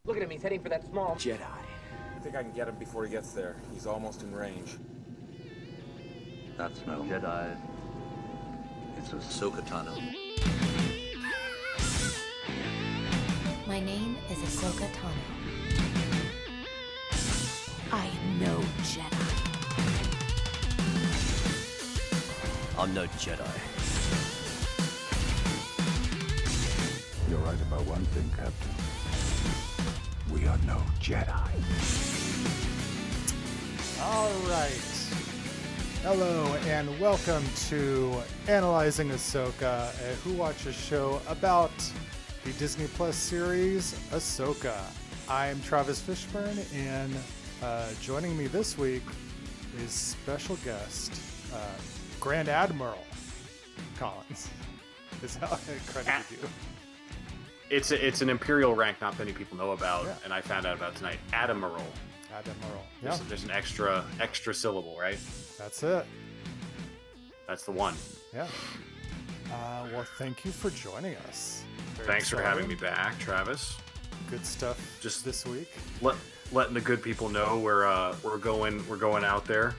Look at him, he's heading for that small Jedi. I think I can get him before he gets there. He's almost in range. That's no Jedi. It's Ahsoka Tano. My name is Ahsoka Tano. I am no Jedi. I'm no Jedi. You're right about one thing, Captain. We are no Jedi. All right. Hello and welcome to Analyzing Ahsoka, a Who Watches show about the Disney Plus series Ahsoka. I'm Travis Fishburne, and joining me this week is special guest Grand Admiral Collins. Is how I credited you. It's an imperial rank not many people know about, Yeah. and I found out about tonight. Admiral. Admiral. Yeah, There's an extra syllable, right? that's it. That's the one. Yeah. Well, thank you for joining us. Very Thanks for having me exciting. back, Travis. Good stuff. Just this week. Letting the good people know we're going out there.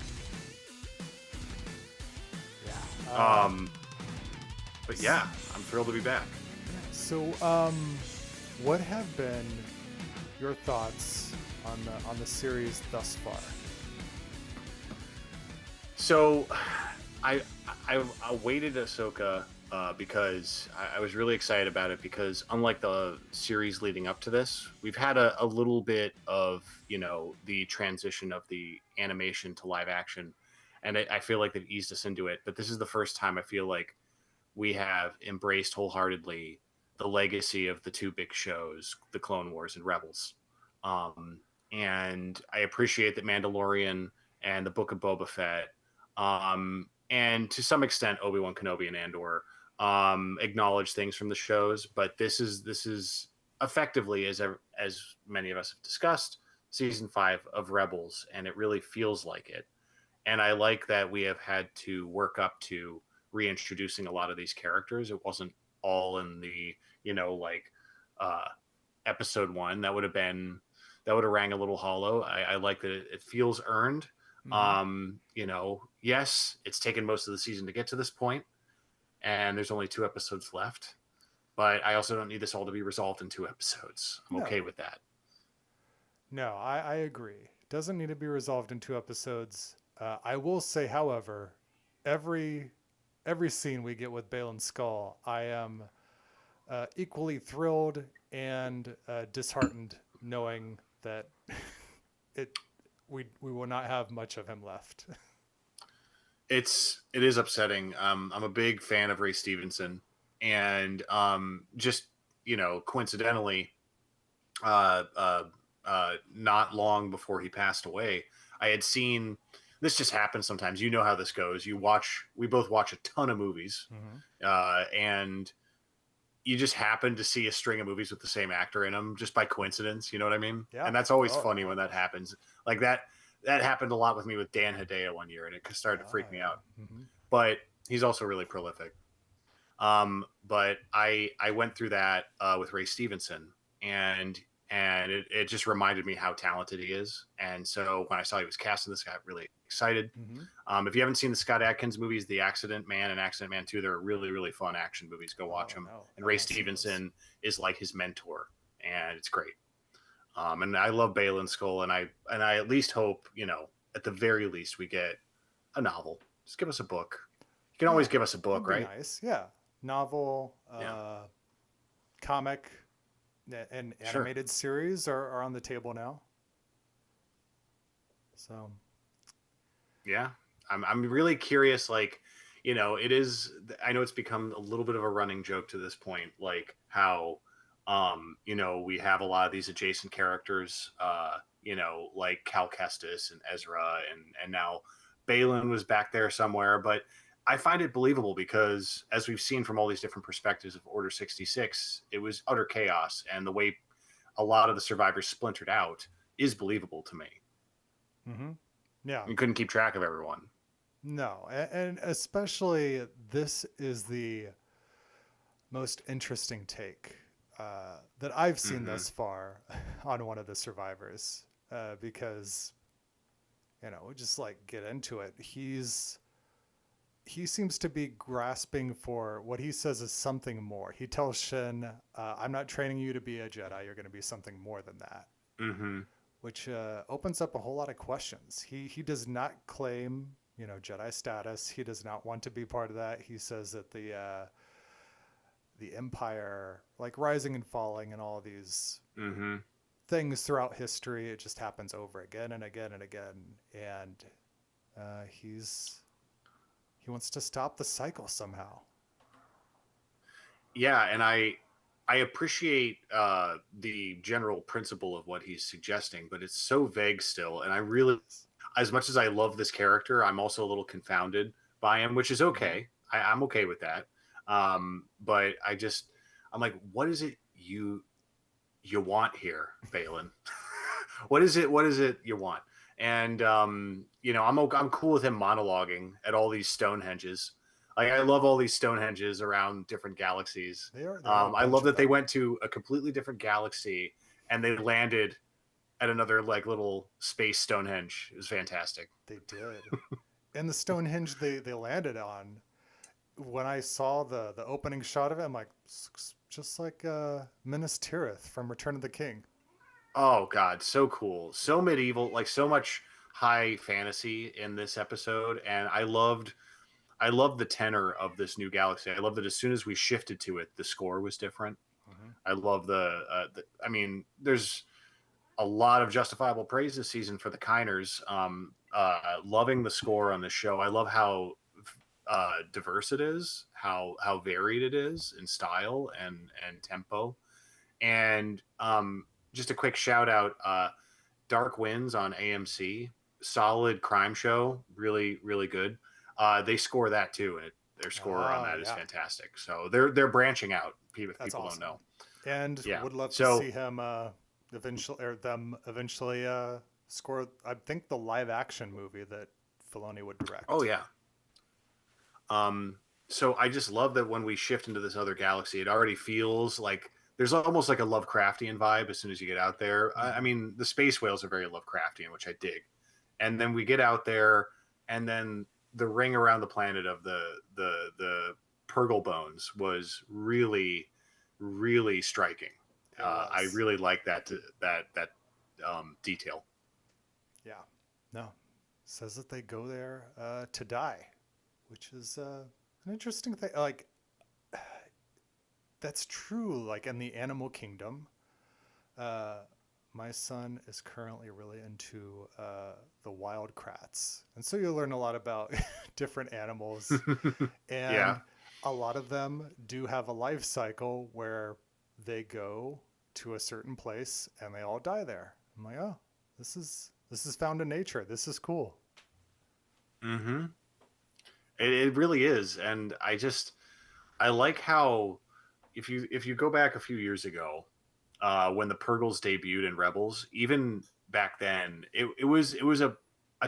Yeah. But yeah, I'm thrilled to be back. So, what have been your thoughts on the series thus far? So, I awaited Ahsoka because I was really excited about it because unlike the series leading up to this, we've had a little bit of the transition of the animation to live action, and I feel like they've eased us into it. But this is the first time I feel like we have embraced wholeheartedly the legacy of the two big shows, the Clone Wars and Rebels. And I appreciate that Mandalorian and the Book of Boba Fett, and to some extent Obi-Wan Kenobi and Andor, acknowledge things from the shows. But this is effectively, as many of us have discussed, season 5 of Rebels, and it really feels like it. And I like that we have had to work up to reintroducing a lot of these characters. It wasn't all in the episode 1. That would have rang a little hollow. I like that it feels earned. Mm-hmm. Yes, it's taken most of the season to get to this point, and there's only 2 episodes left. But I also don't need this all to be resolved in 2 episodes. I'm okay with that. No, I agree. It doesn't need to be resolved in 2 episodes. I will say, however, every scene we get with Baylan Skull, I am equally thrilled and disheartened knowing that we will not have much of him left. It is upsetting. I'm a big fan of Ray Stevenson, and just coincidentally, not long before he passed away, I had seen. This just happens sometimes. You know how this goes. We both watch a ton of movies, and you just happen to see a string of movies with the same actor in them just by coincidence. You know what I mean? Yeah. And that's always funny when that happens. Like that happened a lot with me with Dan Hedaya one year, and it started to freak me out. Mm-hmm. But he's also really prolific. But I went through that with Ray Stevenson, and it just reminded me how talented he is. And so when I saw he was cast in this, I got really excited. Mm-hmm. If you haven't seen the Scott Adkins movies, The Accident Man and Accident Man 2, they're really, really fun action movies. Go watch them. No, And Ray Stevenson is like his mentor, and it's great. And I love Baylan Skull, and I at least hope, at the very least, we get a novel. Just give us a book. You can always give us a book, That'd be right? nice. Yeah. Novel, comic, and animated series are on the table now. So. Yeah. I'm really curious, it is, I know it's become a little bit of a running joke to this point, like how, we have a lot of these adjacent characters, like Cal Kestis and Ezra, and now Baylan was back there somewhere. But I find it believable because, as we've seen from all these different perspectives of Order 66, it was utter chaos, and the way a lot of the survivors splintered out is believable to me. Mm-hmm. Yeah. You couldn't keep track of everyone. No, and especially this is the most interesting take that I've seen thus far on one of the survivors, because, we just like get into it. He seems to be grasping for what he says is something more. He tells Shin, I'm not training you to be a Jedi. You're going to be something more than that. Mm-hmm. Which opens up a whole lot of questions. He does not claim, Jedi status. He does not want to be part of that. He says that the Empire, like rising and falling and all of these things throughout history, it just happens over again and again and again. And he wants to stop the cycle somehow. Yeah, and I appreciate the general principle of what he's suggesting, but it's so vague still. And I really, as much as I love this character, I'm also a little confounded by him, which is okay. I'm okay with that. But I'm like, what is it you want here, Balin? What is it you want? And I'm cool with him monologuing at all these Stonehenges. Like, I love all these Stonehenges around different galaxies. I love that they went to a completely different galaxy and they landed at another like little space Stonehenge. It was fantastic. They did. And the Stonehenge they landed on, when I saw the opening shot of it, I'm like, just like Minas Tirith from Return of the King. Oh God, so cool, so medieval, like so much high fantasy in this episode, and I loved the tenor of this new galaxy. I love that as soon as we shifted to it, the score was different. I love I mean, there's a lot of justifiable praise this season for the Kiners. Loving the score on the show. I love how diverse it is, how varied it is in style and tempo. And just a quick shout out, Dark Winds on AMC, solid crime show, really, really good. They score that too, and their score on that is fantastic. So they're branching out. If people awesome. Don't know, and would love to see him eventually score. I think the live action movie that Filoni would direct. Oh yeah. So I just love that when we shift into this other galaxy, it already feels like there's almost like a Lovecraftian vibe as soon as you get out there. I mean, the space whales are very Lovecraftian, which I dig. And then we get out there, and then the ring around the planet of the Purgle bones was really, really striking. I really like that detail. Yeah. No. Says that they go there to die, which is an interesting thing. Like, that's true. Like in the animal kingdom, my son is currently really into the wild krats, and so you'll learn a lot about different animals. And a lot of them do have a life cycle where they go to a certain place and they all die there. I'm like, oh, this is found in nature. This is cool. Mm-hmm. It really is, and I like how if you go back a few years ago, when the Purgles debuted in Rebels, even back then, it was a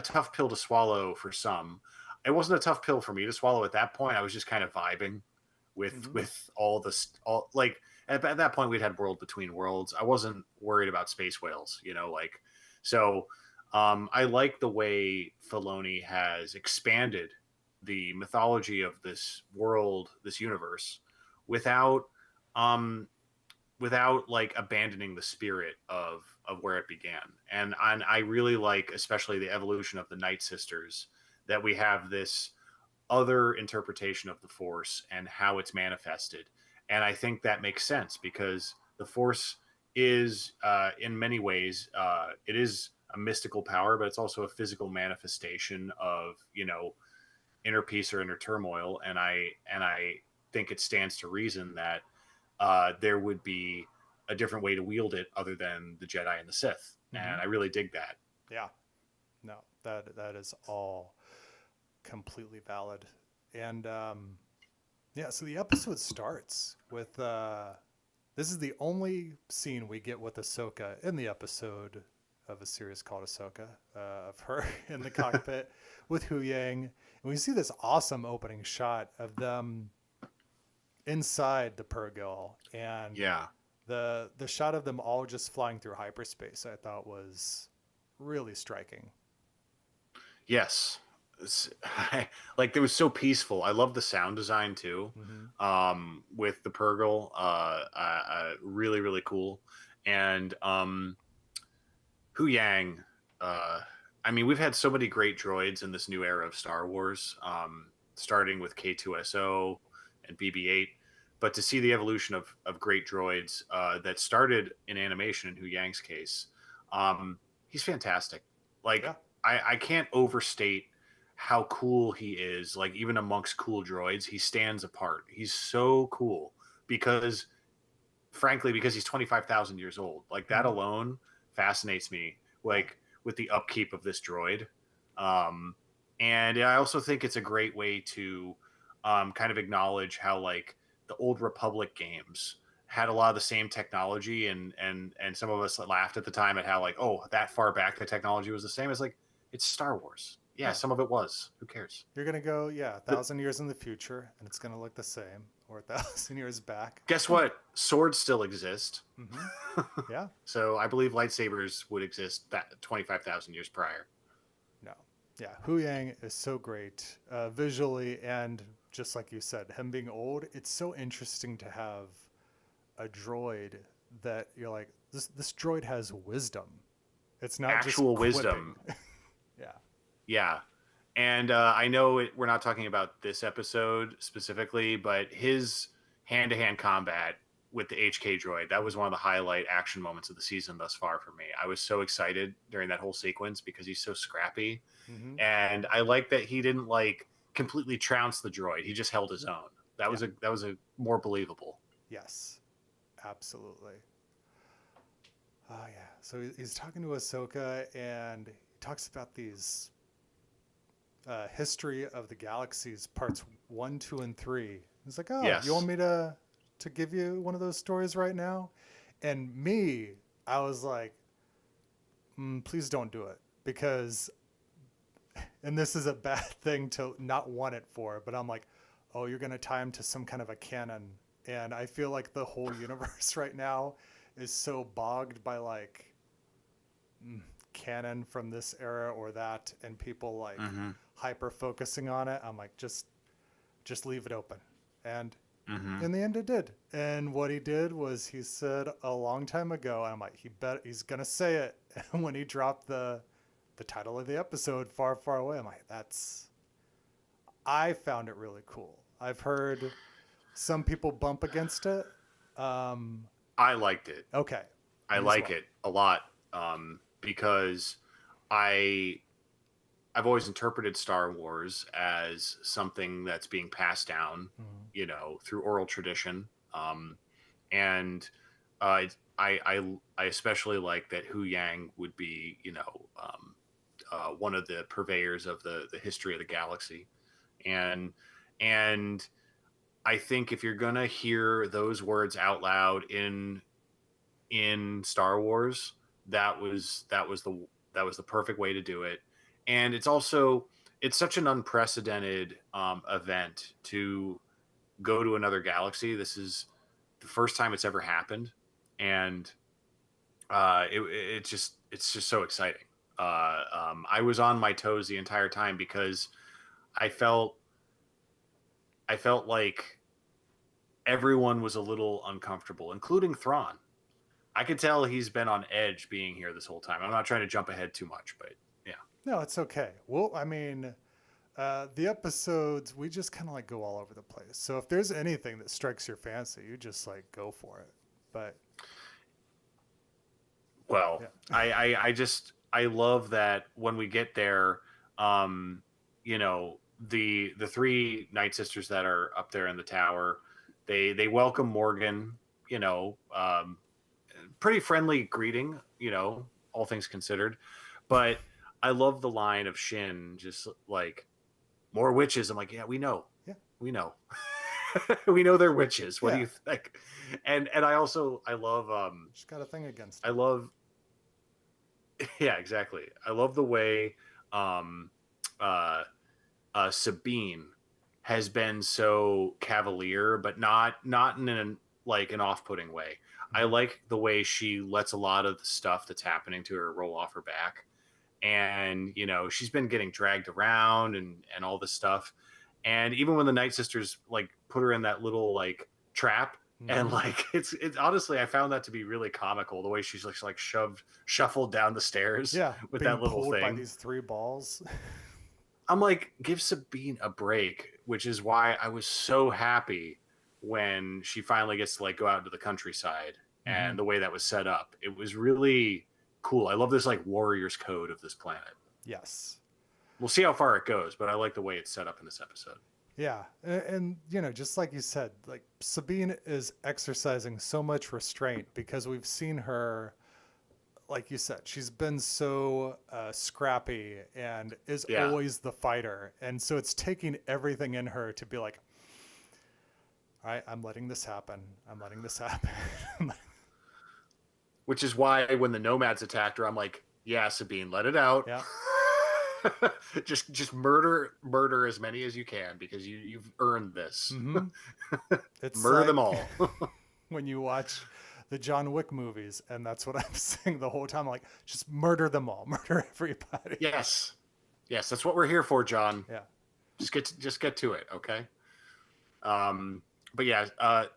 tough pill to swallow for some. It wasn't a tough pill for me to swallow at that point. I was just kind of vibing with all like at that point we'd had World Between Worlds. I wasn't worried about space whales, so I like the way Filoni has expanded the mythology of this world, this universe, without like abandoning the spirit of where it began. And I really like, especially the evolution of the Night Sisters, that we have this other interpretation of the Force and how it's manifested. And I think that makes sense because the Force is, in many ways, it is a mystical power, but it's also a physical manifestation of, inner peace or inner turmoil. And I think it stands to reason that there would be a different way to wield it other than the Jedi and the Sith. And I really dig that. Yeah, no, that is all completely valid. And so the episode starts with this is the only scene we get with Ahsoka in the episode of a series called Ahsoka, of her in the cockpit with Hu Yang. And we see this awesome opening shot of them inside the Purgle, and The shot of them all just flying through hyperspace, I thought was really striking. Yes. It's- like it was so peaceful. I love the sound design too. With the Purgle, really really cool. And Hu Yang, uh, I mean, we've had so many great droids in this new era of Star Wars, starting with K2SO and BB-8. But to see the evolution of great droids that started in animation in Hu Yang's case, he's fantastic. Like Yeah. I can't overstate how cool he is. Like even amongst cool droids, he stands apart. He's so cool because, frankly, because he's 25,000 years old. Like that Mhm. alone fascinates me. Like with the upkeep of this droid, um, and I also think it's a great way to kind of acknowledge how like the old Republic games had a lot of the same technology, and some of us laughed at the time at how like, oh, that far back the technology was the same. It's like it's Star Wars. Yeah, Yeah. some of it was. Who cares? You're gonna go, yeah, a But 1,000 years in the future, and it's gonna look the same, or 1,000 years back. guess what? Swords still exist. Hmm. Yeah. So I believe lightsabers would exist that 25,000 years prior. No. Yeah. Hu Yang is so great visually, and just like you said, him being old, it's so interesting to have a droid that you're like, this droid has wisdom. It's not Actual just wisdom. quipping. Yeah. Yeah. And I know we're not talking about this episode specifically, but his hand to hand combat with the HK droid, that was one of the highlight action moments of the season thus far for me. I was so excited during that whole sequence because he's so scrappy. Hmm. And I like that he didn't like completely trounce the droid. He just held his own. That was a more believable. Yes. Absolutely. Oh yeah. So he's talking to Ahsoka, and he talks about these history of the galaxies, parts 1, 2, and 3. He's like, "Oh, Yes. you want me to give you one of those stories right now?" And me, I was like, "Please don't do it," because, and this is a bad thing to not want it for, but I'm like, "Oh, you're gonna tie him to some kind of a canon," and I feel like the whole universe right now is so bogged by like canon from this era or that, and people like hyper focusing on it. I'm like, just leave it open. And in the end it did. And what he did was he said a long time ago, and I'm like, he's gonna say it. And when he dropped the title of the episode, Far Far Away, I'm like, I found it really cool. I've heard some people bump against it. I liked it. Okay. I like it a lot because I've always interpreted Star Wars as something that's being passed down, through oral tradition. And I especially like that Hu Yang would be, one of the purveyors of the history of the galaxy, and I think if you're gonna hear those words out loud in Star Wars, that was the perfect way to do it. And it's such an unprecedented event to go to another galaxy. This is the first time it's ever happened, and it's just so exciting. I was on my toes the entire time because I felt like everyone was a little uncomfortable, including Thrawn. I could tell he's been on edge being here this whole time. I'm not trying to jump ahead too much, but yeah. No, it's okay. Well, I mean, the episodes, we just kind of like go all over the place. So if there's anything that strikes your fancy, you just like go for it. But well, yeah. I love that when we get there, the three Night Sisters that are up there in the tower, they welcome Morgan, pretty friendly greeting, all things considered. But I love the line of Shin, just like, more witches. I'm like, yeah, we know. Yeah. We know. We know they're witches. What do Yeah. you think? And I love Just got a thing against I it. love yeah, exactly. I love the way um Sabine has been so cavalier, but not in an off-putting way. I like the way she lets a lot of the stuff that's happening to her roll off her back. And, you know, she's been getting dragged around and all this stuff. And even when the Night Sisters like put her in that little like trap, and like it's honestly, I found that to be really comical, the way she's like shuffled down the stairs with being that little pulled thing by these 3 balls. I'm like, give Sabine a break, which is why I was so happy when she finally gets to like go out into the countryside and the way that was set up. It was really cool. I love this like warrior's code of this planet. Yes. We'll see how far it goes, but I like the way it's set up in this episode. Yeah. And you know, just like you said, like Sabine is exercising so much restraint because we've seen her, like you said, she's been so scrappy and is always the fighter. And so it's taking everything in her to be like, all right, I'm letting this happen. I'm letting this happen. Which is why when the nomads attacked her, I'm like, yeah, Sabine, let it out. Yeah. just murder as many as you can because you've earned this. It's murder like them all. when you watch the John Wick movies, and that's what I'm saying the whole time. Like, just murder them all, murder everybody. Yes, that's what we're here for, John. Yeah, just get to it, okay? But yeah,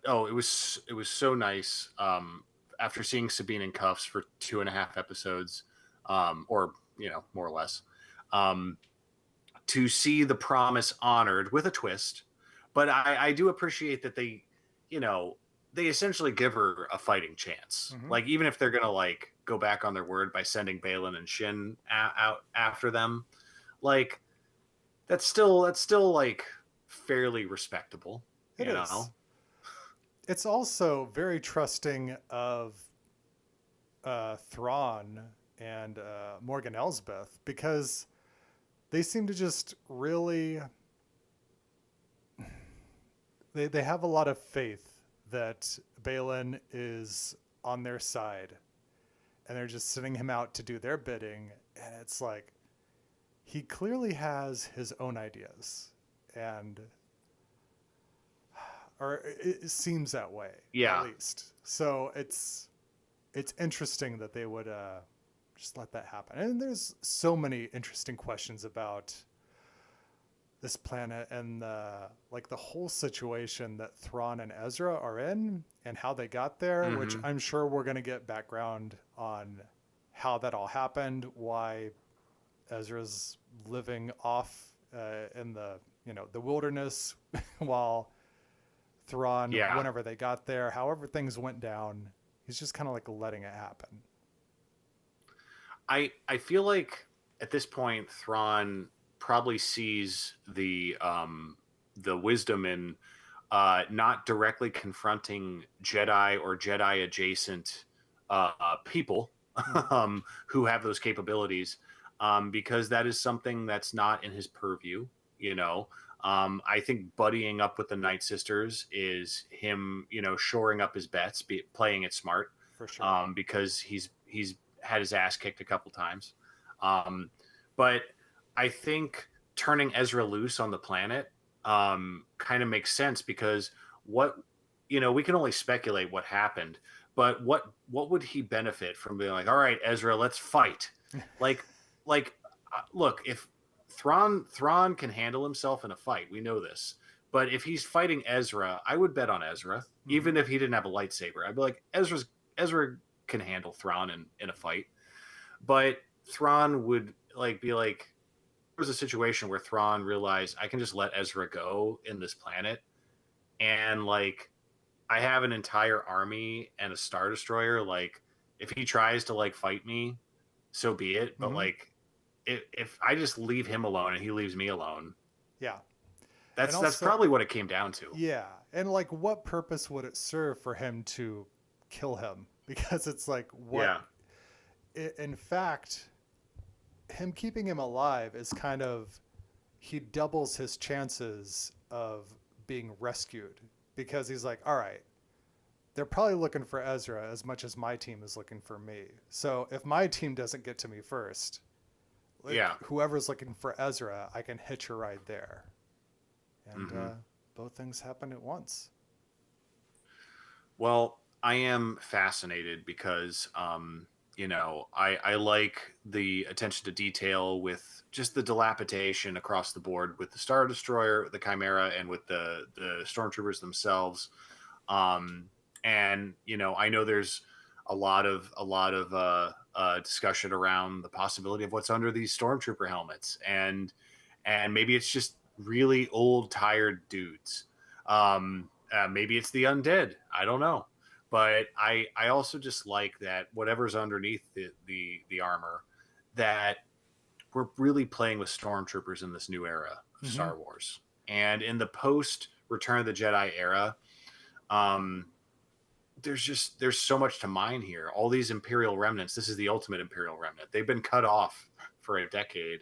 it was so nice. After seeing Sabine in cuffs for 2.5 episodes, or you know, more or less, to see the promise honored with a twist. But I do appreciate that they, you know, they essentially give her a fighting chance. Like, even if they're gonna like go back on their word by sending Balin and Shin out after them, like that's still like fairly respectable. it you is. know? It's also very trusting of Thrawn and Morgan Elsbeth, because they seem to just really they have a lot of faith that Balin is on their side, and they're just sending him out to do their bidding. And it's like, he clearly has his own ideas, or it seems that way, at least. So it's interesting that they would just let that happen. And there's so many interesting questions about this planet and like the whole situation that Thrawn and Ezra are in and how they got there, which I'm sure we're going to get background on how that all happened, why Ezra's living off in the, you know, the wilderness while Thrawn, whenever they got there, however things went down, he's just kind of like letting it happen. I feel like at this point Thrawn probably sees the wisdom in not directly confronting Jedi or Jedi adjacent people who have those capabilities, because that is something that's not in his purview. You know, I think buddying up with the Night Sisters is him, you know, shoring up his bets, playing it smart, for sure, because he's had his ass kicked a couple times, but I think turning Ezra loose on the planet kind of makes sense, because we can only speculate what happened, but what would he benefit from being like, all right, Ezra, let's fight? like look, if Thrawn can handle himself in a fight, we know this, but if he's fighting Ezra, I would bet on Ezra, even if he didn't have a lightsaber. I'd be like, Ezra can handle Thrawn in a fight. But Thrawn would like be like, there was a situation where Thrawn realized, I can just let Ezra go in this planet, and like I have an entire army and a Star Destroyer. Like, if he tries to like fight me, so be it. But like, if I just leave him alone and he leaves me alone, that's probably what it came down to. Yeah, and like, what purpose would it serve for him to kill him? Because it's like, what? In fact, him keeping him alive is kind of, he doubles his chances of being rescued, because he's like, all right, they're probably looking for Ezra as much as my team is looking for me. So if my team doesn't get to me first, whoever's looking for Ezra, I can hitch a ride there. And both things happen at once. Well, I am fascinated because, I like the attention to detail with just the dilapidation across the board with the Star Destroyer, the Chimera, and with the stormtroopers themselves. Um, and I know there's a lot of discussion around the possibility of what's under these stormtrooper helmets, and maybe it's just really old, tired dudes. Maybe it's the undead. I don't know, but I also just like that whatever's underneath the armor, that we're really playing with stormtroopers in this new era of Mm-hmm. Star Wars, and in the post Return of the Jedi era. Um, there's so much to mine here. All these Imperial remnants. This is the ultimate Imperial remnant. They've been cut off for a decade,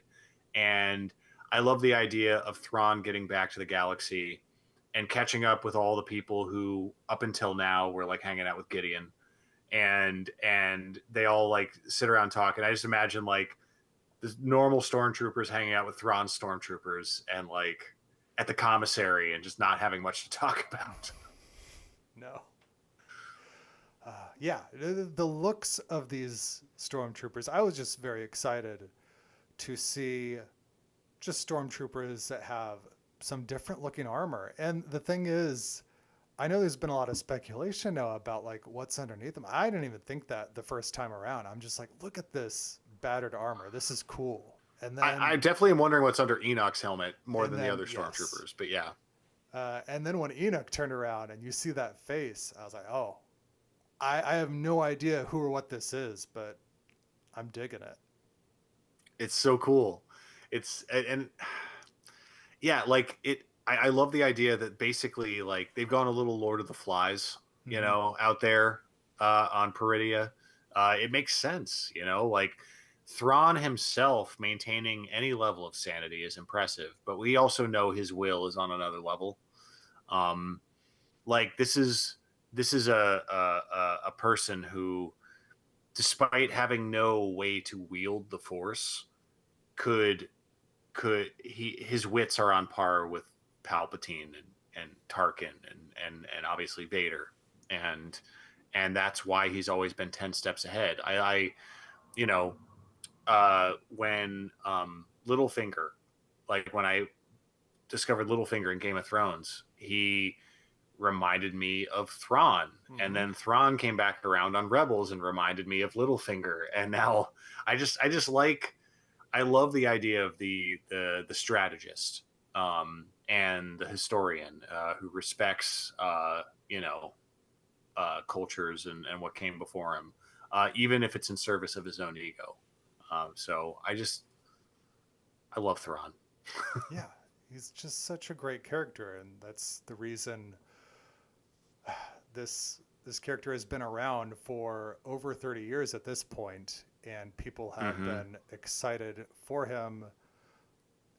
and I love the idea of Thrawn getting back to the galaxy and catching up with all the people who up until now were like hanging out with Gideon, and they all like sit around talking. I just imagine like the normal stormtroopers hanging out with Thrawn stormtroopers and like at the commissary and just not having much to talk about. No. Yeah, the looks of these stormtroopers, I was just very excited to see just stormtroopers that have some different looking armor. And the thing is, I know there's been a lot of speculation now about like what's underneath them. I didn't even think that the first time around. I'm just like, look at this battered armor. This is cool. And then I definitely am wondering what's under Enoch's helmet more And than the then, other yes. stormtroopers. But yeah, and then when Enoch turned around and you see that face, I was like, oh, I have no idea who or what this is, but I'm digging it. it's so cool. It's and yeah, like it. I love the idea that basically like they've gone a little Lord of the Flies, Mhm. out there on Peridia. It makes sense, like Thrawn himself maintaining any level of sanity is impressive, but we also know his will is on another level. Um, like this is a person who, despite having no way to wield the Force, could his wits are on par with Palpatine and Tarkin and obviously Vader, and that's why he's always been 10 steps ahead. I you know when Littlefinger, like when I discovered Littlefinger in Game of Thrones, he reminded me of Thrawn, and Mhm. then Thrawn came back around on Rebels and reminded me of Littlefinger, and now I just like, I love the idea of the strategist, and the historian, who respects cultures and what came before him, even if it's in service of his own ego. So I love Thrawn. Yeah, he's just such a great character, and that's the reason this character has been around for over 30 years at this point, and people have Hmm. been excited for him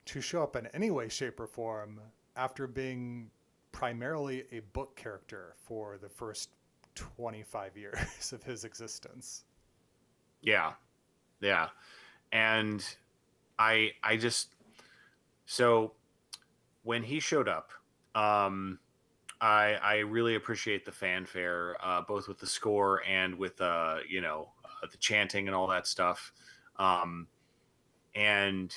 to show up in any way, shape, or form after being primarily a book character for the first 25 years of his existence. Yeah, yeah, and I just, so when he showed up, um, I really appreciate the fanfare, both with the score and with the chanting and all that stuff, um, and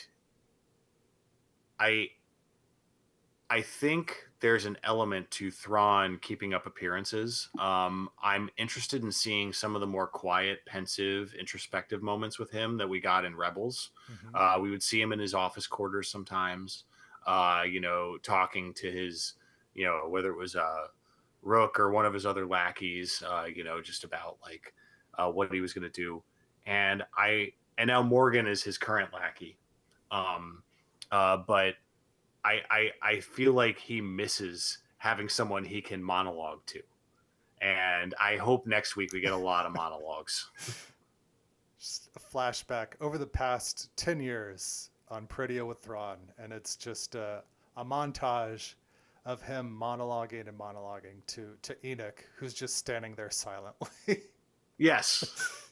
I I think there's an element to Thrawn keeping up appearances. I'm interested in seeing some of the more quiet, pensive, introspective moments with him that we got in Rebels. Mm-hmm. We would see him in his office quarters sometimes, talking to his, whether it was Rook or one of his other lackeys, just about like what he was going to do. And now Morgan is his current lackey. Um, but I feel like he misses having someone he can monologue to. And I hope next week we get a lot of monologues. Just a flashback over the past 10 years on Prettier with Thrawn, and it's just a montage of him monologuing and monologuing to Enoch, who's just standing there silently. Yes.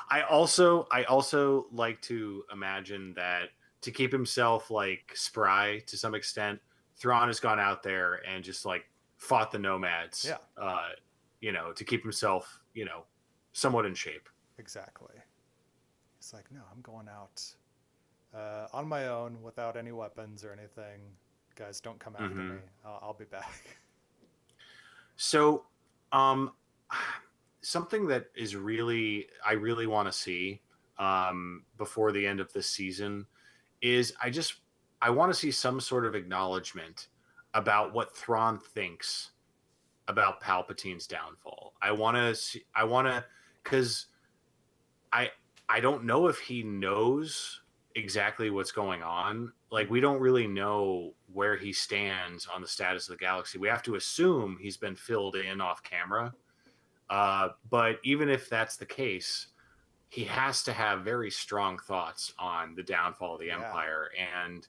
I also like to imagine that, to keep himself like spry to some extent, Thrawn has gone out there and just like fought the nomads, Yeah. to keep himself, somewhat in shape. Exactly. He's like, no, I'm going out on my own without any weapons or anything. Guys, don't come after me. I'll be back. So, um, something that I really want to see before the end of this season is I want to see some sort of acknowledgement about what Thrawn thinks about Palpatine's downfall. Because I don't know if he knows exactly what's going on. Like, we don't really know where he stands on the status of the galaxy. We have to assume he's been filled in off camera. But even if that's the case, he has to have very strong thoughts on the downfall of the Empire. And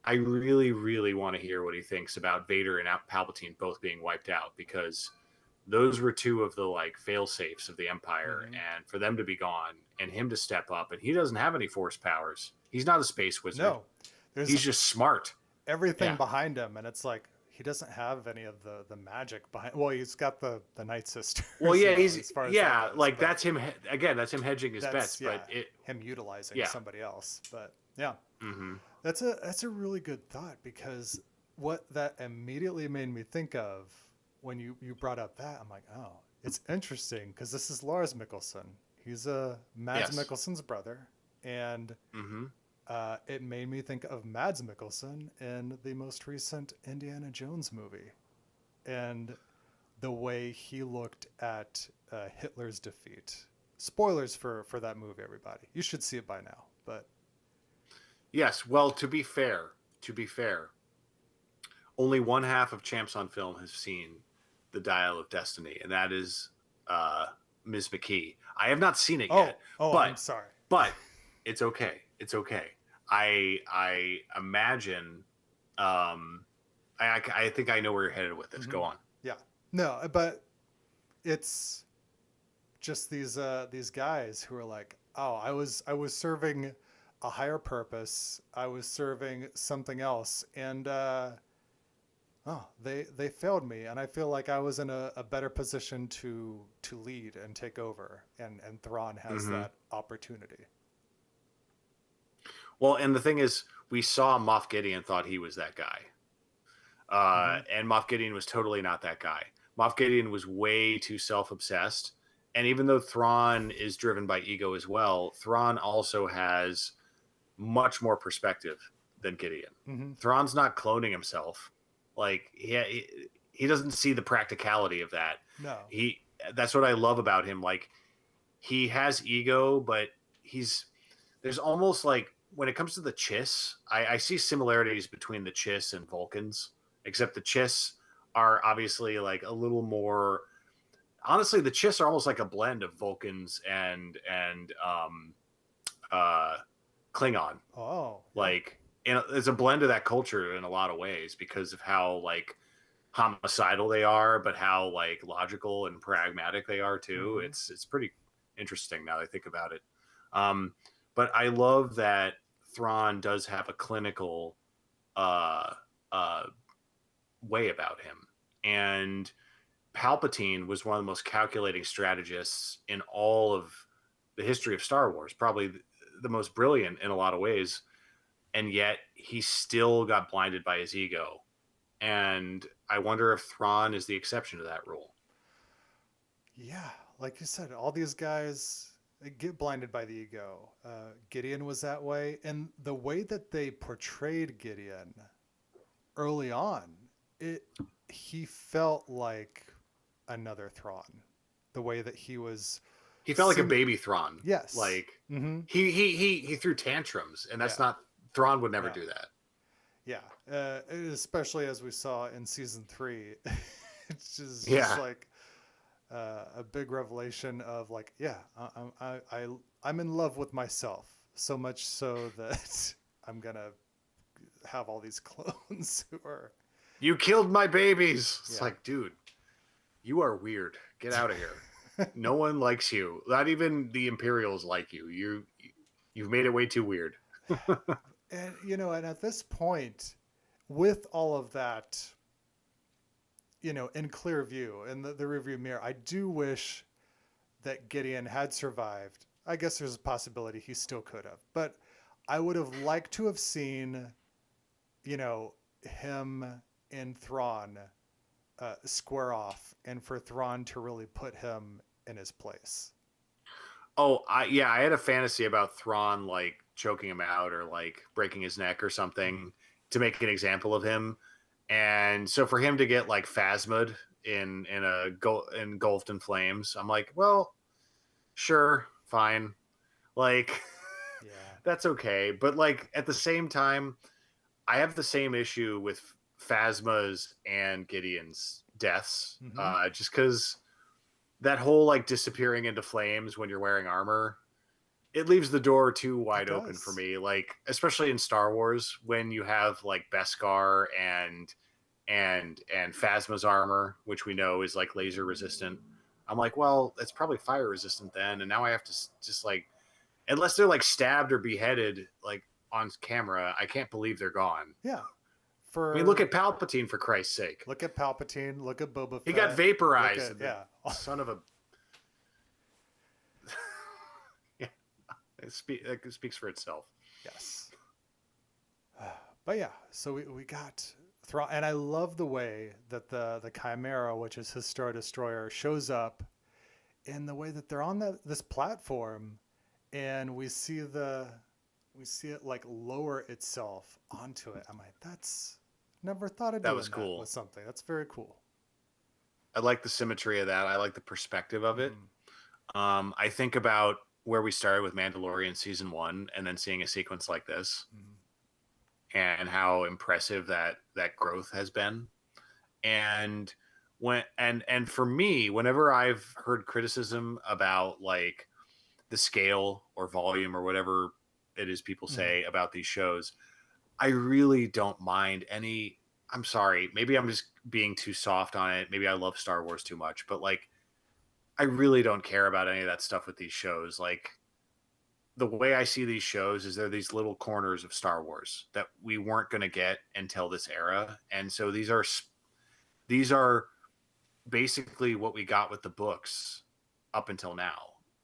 I really, really want to hear what he thinks about Vader and Palpatine both being wiped out, because those were two of the fail safes of the Empire, and for them to be gone and him to step up, and he doesn't have any force powers. He's not a space wizard. No, he's just smart. Everything behind him, and it's like he doesn't have any of the magic behind. Well, he's got the Night Sisters. Well, yeah, that's him again. That's him hedging his bets, but him utilizing somebody else. But yeah, that's a really good thought, because what that immediately made me think of when you brought up that, I'm like, oh, it's interesting, because this is Lars Mikkelsen. He's Mads Mikkelsen's brother, and it made me think of Mads Mikkelsen in the most recent Indiana Jones movie, and the way he looked at Hitler's defeat. Spoilers for that movie, everybody. You should see it by now. But yes, well, to be fair, only one half of Champs on Film has seen The Dial of Destiny, and that is Ms. McKee. I have not seen it yet. But I'm sorry. But it's okay. It's okay. I imagine. I think I know where you're headed with this. Go on. Yeah. No, but it's just these guys who are like, oh, I was serving a higher purpose. I was serving something else, and they failed me, and I feel like I was in a better position to lead and take over, and Thrawn has that opportunity. Well, and the thing is, we saw Moff Gideon thought he was that guy. And Moff Gideon was totally not that guy. Moff Gideon was way too self-obsessed. And even though Thrawn is driven by ego as well, Thrawn also has much more perspective than Gideon. Thrawn's not cloning himself. Like, he doesn't see the practicality of that. No. That's what I love about him. Like, he has ego, but there's almost like, when it comes to the Chiss, I see similarities between the Chiss and Vulcans, except the Chiss are obviously like a little more. Honestly, the Chiss are almost like a blend of Vulcans and Klingon. Oh, like it's a blend of that culture in a lot of ways, because of how homicidal they are, but how logical and pragmatic they are too. It's pretty interesting now that I think about it. But I love that Thrawn does have a clinical way about him. And Palpatine was one of the most calculating strategists in all of the history of Star Wars, probably the most brilliant in a lot of ways. And yet he still got blinded by his ego. And I wonder if Thrawn is the exception to that rule. Yeah, like you said, all these guys get blinded by the ego. Gideon was that way, and the way that they portrayed Gideon early on, he felt like another Thrawn. The way that he felt like a baby Thrawn. Yes, he threw tantrums, and that's not Thrawn would never do that. Yeah, especially as we saw in season 3, it's just like. A big revelation of I'm in love with myself, so much so that I'm gonna have all these clones who are. You killed my babies. It's like, dude, you are weird. Get out of here. No one likes you. Not even the Imperials like you. You've made it way too weird. And and at this point, with all of that in clear view in the rearview mirror, I do wish that Gideon had survived. I guess there's a possibility he still could have, but I would have liked to have seen, him and Thrawn square off, and for Thrawn to really put him in his place. Oh, I had a fantasy about Thrawn like choking him out or like breaking his neck or something to make an example of him. And so for him to get like phasmid engulfed in flames, I'm like, well, sure, fine. Like Yeah. that's okay. But like at the same time, I have the same issue with Phasma's and Gideon's deaths. Just because that whole like disappearing into flames when you're wearing armor, it leaves the door too wide open for me. Like especially in Star Wars when you have like Beskar and Phasma's armor, which we know is like laser resistant. I'm like, well, it's probably fire resistant then, and now I have to just like, unless they're like stabbed or beheaded like on camera, I can't believe they're gone. Yeah. I mean, look at Palpatine, for Christ's sake. Look at Palpatine. Look at Boba Fett. He got vaporized. Yeah. Son of a. Yeah. It speaks for itself. Yes. But yeah, so we got Thrawn, and I love the way that the Chimera, which is his Star Destroyer, shows up, in the way that they're on this platform, and we see it like lower itself onto it. I'm like, that's never thought of doing that was cool. with something. That's very cool. I like the symmetry of that. I like the perspective of it. I think about where we started with Mandalorian season 1 and then seeing a sequence like this and how impressive that growth has been. And and for me, whenever I've heard criticism about like the scale or volume or whatever it is people say about these shows, I really don't mind any. I'm sorry, maybe I'm just being too soft on it. Maybe I love Star Wars too much, but like I really don't care about any of that stuff with these shows. Like the way I see these shows is they're these little corners of Star Wars that we weren't going to get until this era. And so these are basically what we got with the books up until now.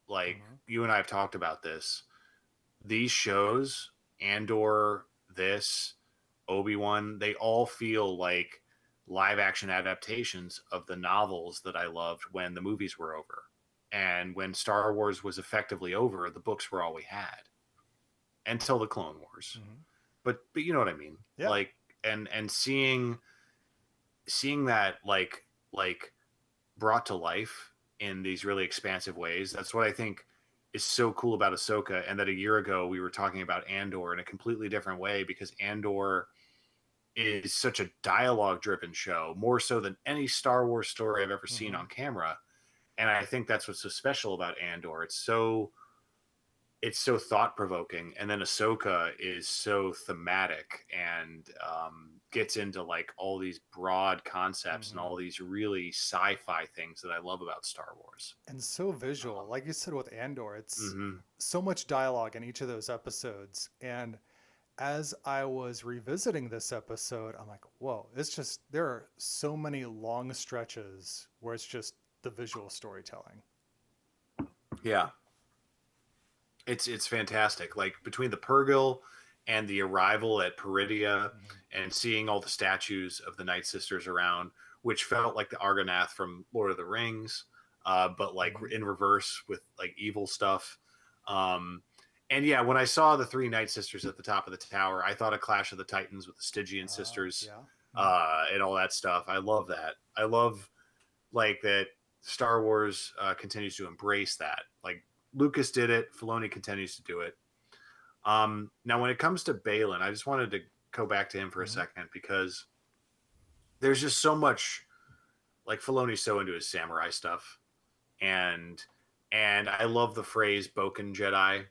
Like you and I have talked about this. These shows, Andor, this, Obi-Wan, they all feel like live action adaptations of the novels that I loved when the movies were over. And when Star Wars was effectively over, the books were all we had until the Clone Wars. But you know what I mean? Yeah. Like and seeing that like brought to life in these really expansive ways. That's what I think is so cool about Ahsoka, and that a year ago we were talking about Andor in a completely different way, because Andor is such a dialogue-driven show, more so than any Star Wars story I've ever seen on camera. And I think that's what's so special about Andor. It's so thought-provoking, and then Ahsoka is so thematic and gets into like all these broad concepts and all these really sci-fi things that I love about Star Wars. And so visual, like you said with Andor, it's so much dialogue in each of those episodes. And as I was revisiting this episode, I'm like, whoa, there are so many long stretches where it's just the visual storytelling. Yeah. It's fantastic. Like between the Purrgil and the arrival at Peridia and seeing all the statues of the Night Sisters around, which felt like the Argonath from Lord of the Rings, but like in reverse with like evil stuff. And yeah, when I saw the 3 Night Sisters at the top of the tower, I thought of Clash of the Titans with the Stygian sisters and all that stuff. I love that. I love like that Star Wars continues to embrace that. Like Lucas did it, Filoni continues to do it. Now, when it comes to Baylan, I just wanted to go back to him for a second, because there's just so much, like Filoni's so into his samurai stuff, and I love the phrase "Boken Jedi,"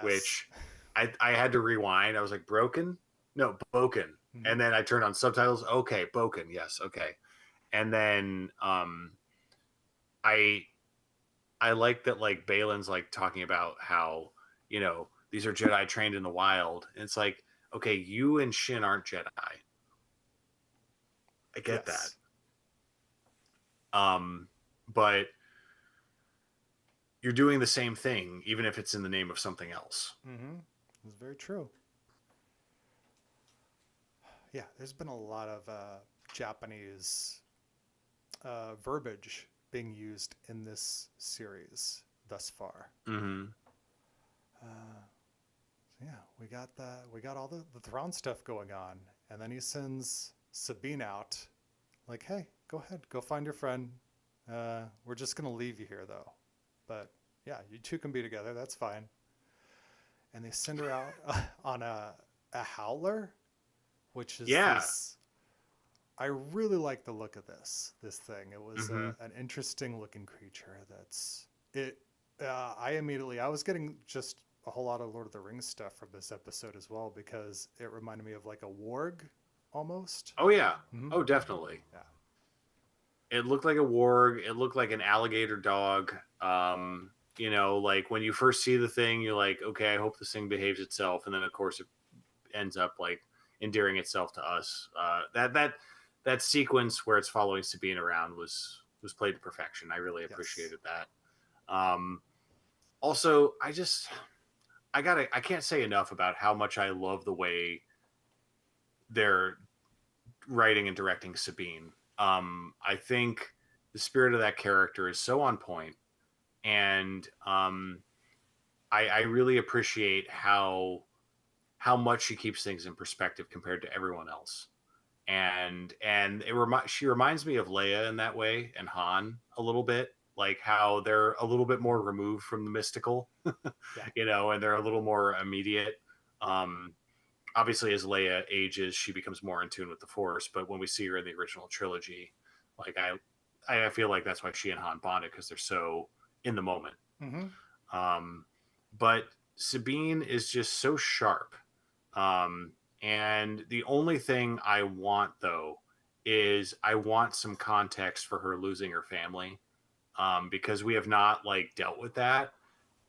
which I had to rewind. I was like, "Broken? No, Boken." And then I turned on subtitles. Okay, Boken. Yes, okay. And then I like that, like Baylan's like talking about how, you know, these are Jedi trained in the wild. And it's like, okay, you and Shin aren't Jedi. I get that. But you're doing the same thing, even if it's in the name of something else. Mm-hmm. That's very true. Yeah, there's been a lot of Japanese verbiage being used in this series thus far. Mm-hmm. Yeah, we got all the Thrawn stuff going on, and then he sends Sabine out, like, hey, go ahead, go find your friend. We're just gonna leave you here though, but yeah, you two can be together. That's fine. And they send her out on a howler, which is this. I really like the look of this thing. It was an interesting looking creature. That's it. I was getting just a whole lot of Lord of the Rings stuff from this episode as well, because it reminded me of like a warg almost. Oh yeah. Mm-hmm. Oh, definitely. Yeah. It looked like a warg. It looked like an alligator dog. Like when you first see the thing, you're like, okay, I hope this thing behaves itself, and then of course it ends up like endearing itself to us. That sequence where it's following Sabine around was played to perfection. I really appreciated that. Also, I can't say enough about how much I love the way they're writing and directing Sabine. I think the spirit of that character is so on point, and I really appreciate how much she keeps things in perspective compared to everyone else. And she reminds me of Leia in that way, and Han a little bit, like how they're a little bit more removed from the mystical, and they're a little more immediate. Obviously, as Leia ages, she becomes more in tune with the Force. But when we see her in the original trilogy, like I feel like that's why she and Han bonded, because they're so in the moment. Mm-hmm. But Sabine is just so sharp. And the only thing I want, though, is I want some context for her losing her family, because we have not like dealt with that,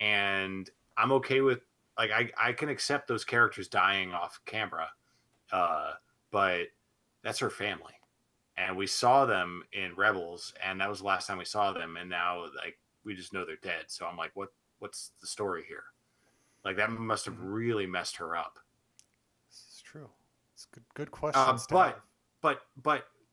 and I'm okay with like I can accept those characters dying off camera, but that's her family, and we saw them in Rebels, and that was the last time we saw them, and now like we just know they're dead. So I'm like, what's the story here? Like that must have really messed her up. This is true. It's good questions to have. But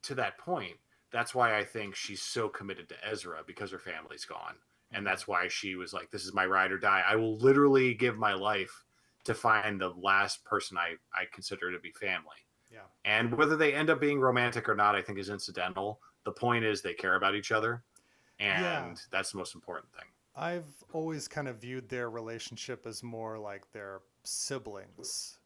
to that point, that's why I think she's so committed to Ezra, because her family's gone, and that's why she was like, "This is my ride or die. I will literally give my life to find the last person I consider to be family." Yeah. And whether they end up being romantic or not, I think is incidental. The point is they care about each other, and that's the most important thing. I've always kind of viewed their relationship as more like their siblings.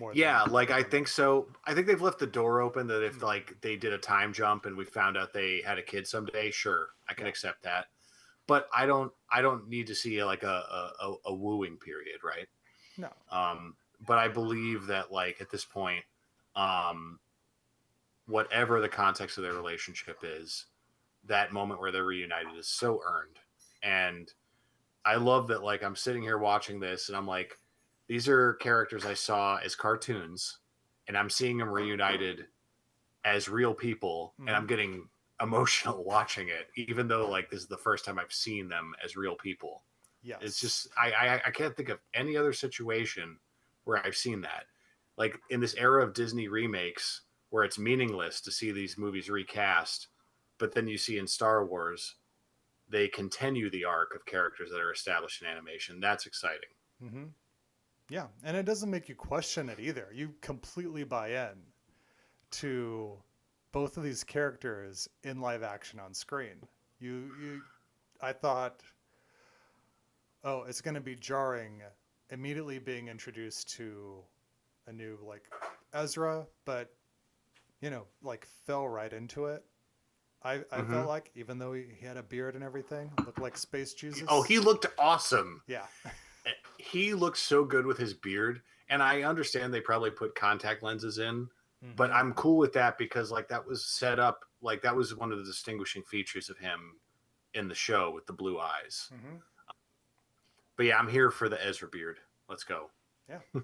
I think so. I think they've left the door open that if like they did a time jump and we found out they had a kid someday, sure, I can accept that. But I don't need to see like a wooing period, right? No. But I believe that like at this point, whatever the context of their relationship is, that moment where they're reunited is so earned. And I love that, like, I'm sitting here watching this and I'm like, these are characters I saw as cartoons, and I'm seeing them reunited as real people, and I'm getting emotional watching it, even though like this is the first time I've seen them as real people. Yes. It's just I can't think of any other situation where I've seen that. Like in this era of Disney remakes where it's meaningless to see these movies recast, but then you see in Star Wars they continue the arc of characters that are established in animation. That's exciting. Mm-hmm. Yeah, and it doesn't make you question it either. You completely buy in to both of these characters in live action on screen. I thought, oh, it's going to be jarring immediately being introduced to a new like Ezra, but like fell right into it. I felt like, even though he had a beard and everything, looked like Space Jesus. Oh, he looked awesome. Yeah. He looks so good with his beard, and I understand they probably put contact lenses in, but I'm cool with that because like that was set up, like that was one of the distinguishing features of him in the show with the blue eyes. But yeah, I'm here for the Ezra beard. Let's go. Yeah.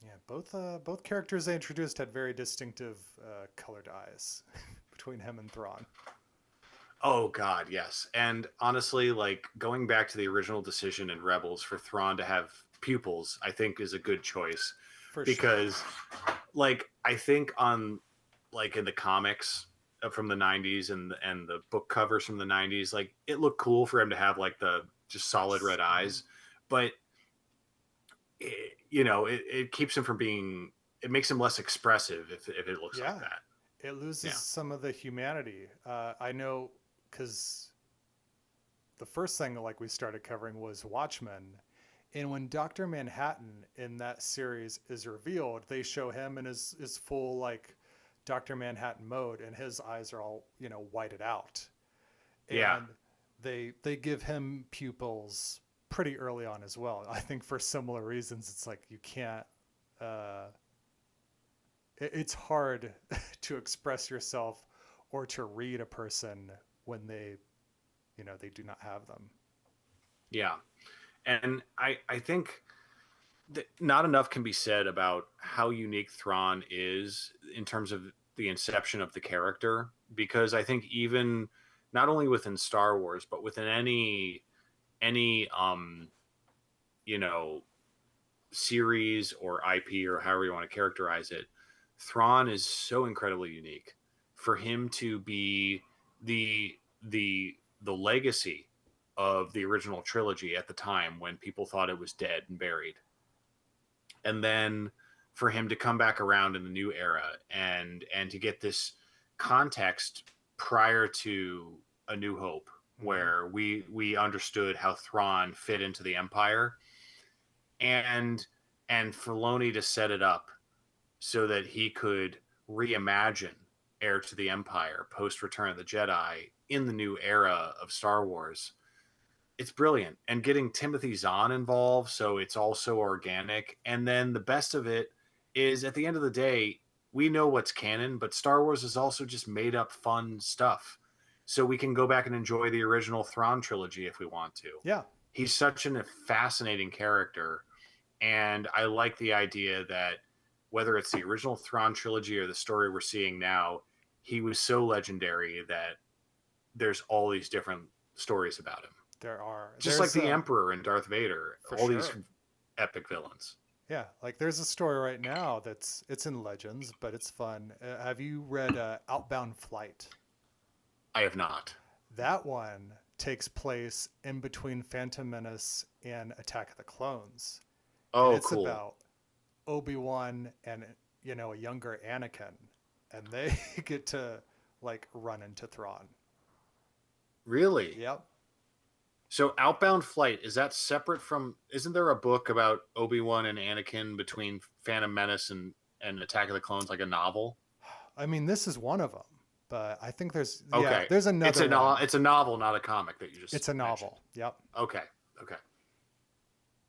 Yeah, both characters they introduced had very distinctive colored eyes between him and Thrawn. Oh God, yes. And honestly, like going back to the original decision in Rebels for Thrawn to have pupils, I think is a good choice For sure. because, like, I think on like in the comics from the '90s and the book covers from the '90s, like it looked cool for him to have like the just solid red eyes, but it keeps him from being. It makes him less expressive if it looks like that. It loses Yeah. some of the humanity. I know because the first thing like we started covering was Watchmen, and when Dr. Manhattan in that series is revealed, they show him in his full like Dr. Manhattan mode, and his eyes are all whited out. And Yeah. they give him pupils pretty early on as well. I think for similar reasons. It's like you can't. It's hard to express yourself or to read a person when they do not have them. Yeah. And I think that not enough can be said about how unique Thrawn is in terms of the inception of the character, because I think even not only within Star Wars, but within any you know, series or IP or however you want to characterize it, Thrawn is so incredibly unique. For him to be the legacy of the original trilogy at the time when people thought it was dead and buried, and then for him to come back around in the new era and to get this context prior to A New Hope, where we understood how Thrawn fit into the Empire, and Filoni to set it up so that he could reimagine Heir to the Empire post Return of the Jedi in the new era of Star Wars. It's brilliant. And getting Timothy Zahn involved, so it's also organic. And then the best of it is, at the end of the day, we know what's canon, but Star Wars is also just made up fun stuff. So we can go back and enjoy the original Thrawn trilogy if we want to. Yeah. He's such a fascinating character. And I like the idea that whether it's the original Thrawn trilogy or the story we're seeing now, he was so legendary that there's all these different stories about him. There are. Just like the Emperor and Darth Vader, all these epic villains. Yeah, like there's a story right now it's in Legends, but it's fun. Have you read Outbound Flight? I have not. That one takes place in between Phantom Menace and Attack of the Clones. Oh, and it's cool. about Obi-Wan and a younger Anakin, and they get to like run into Thrawn. Really? Yep. So Outbound Flight, is that separate from, isn't there a book about Obi-Wan and Anakin between Phantom Menace and Attack of the Clones, like a novel? I mean, this is one of them, but I think there's There's another one. It's a novel, not a comic that you just It's a mentioned. novel. Yep. Okay.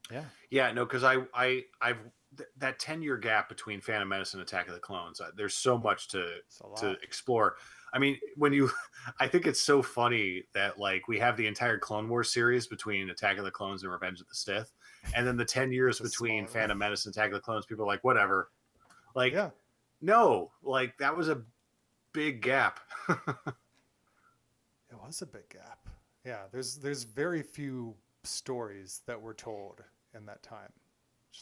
Yeah. Yeah, no, because I've that 10-year gap between Phantom Menace and Attack of the Clones, there's so much to explore. I mean, I think it's so funny that like we have the entire Clone Wars series between Attack of the Clones and Revenge of the Sith, and then the 10 years between Phantom Menace and Attack of the Clones, people are like, whatever. Like, no, like that was a big gap. It was a big gap. Yeah, there's very few stories that were told in that time.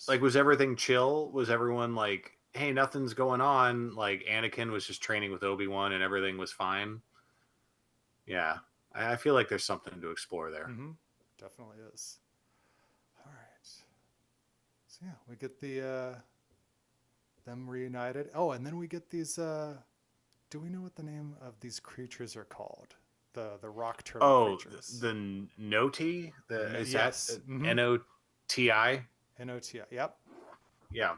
Like, was everything chill? Was everyone like, hey, nothing's going on? Like, Anakin was just training with Obi-Wan and everything was fine? Yeah, I feel like there's something to explore there. Mm-hmm. Definitely is. All right. So yeah, we get the them reunited. Oh, and then we get these. Do we know what the name of these creatures are called? The rock turtle creatures. The Noti. Is yes. that Noti? Noti. Yep. Yeah.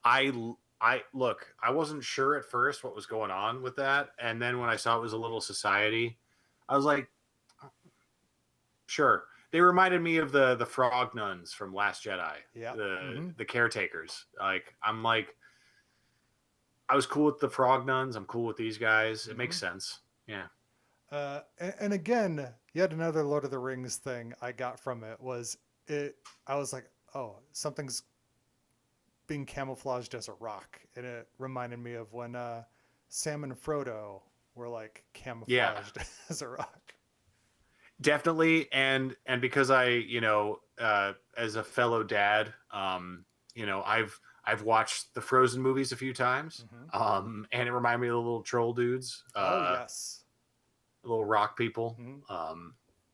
I look, I wasn't sure at first what was going on with that, and then when I saw it was a little society, I was like, sure. They reminded me of the frog nuns from Last Jedi. Yeah. The caretakers. Like, I'm like, I was cool with the frog nuns. I'm cool with these guys. It makes sense. Yeah. And again, yet another Lord of the Rings thing I got from it was I was like, oh, something's being camouflaged as a rock, and it reminded me of when Sam and Frodo were like camouflaged as a rock. Definitely. And because I, as a fellow dad, I've watched the Frozen movies a few times. And it reminded me of the little troll dudes. Oh yes. Little rock people.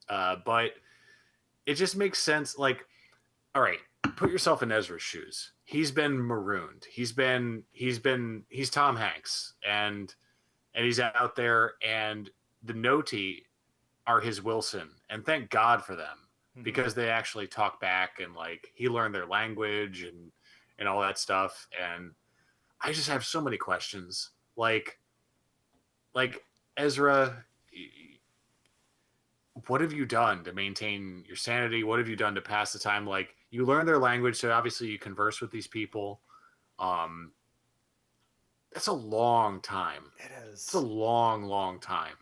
But it just makes sense. Like, all right, put yourself in Ezra's shoes. He's been marooned. He's Tom Hanks, and he's out there, and the Noti are his Wilson, and thank God for them, because they actually talk back, and like he learned their language and all that stuff. And I just have so many questions, like Ezra, what have you done to maintain your sanity? What have you done to pass the time? Like, you learn their language, so obviously you converse with these people. That's a long time. It is. It's a long time.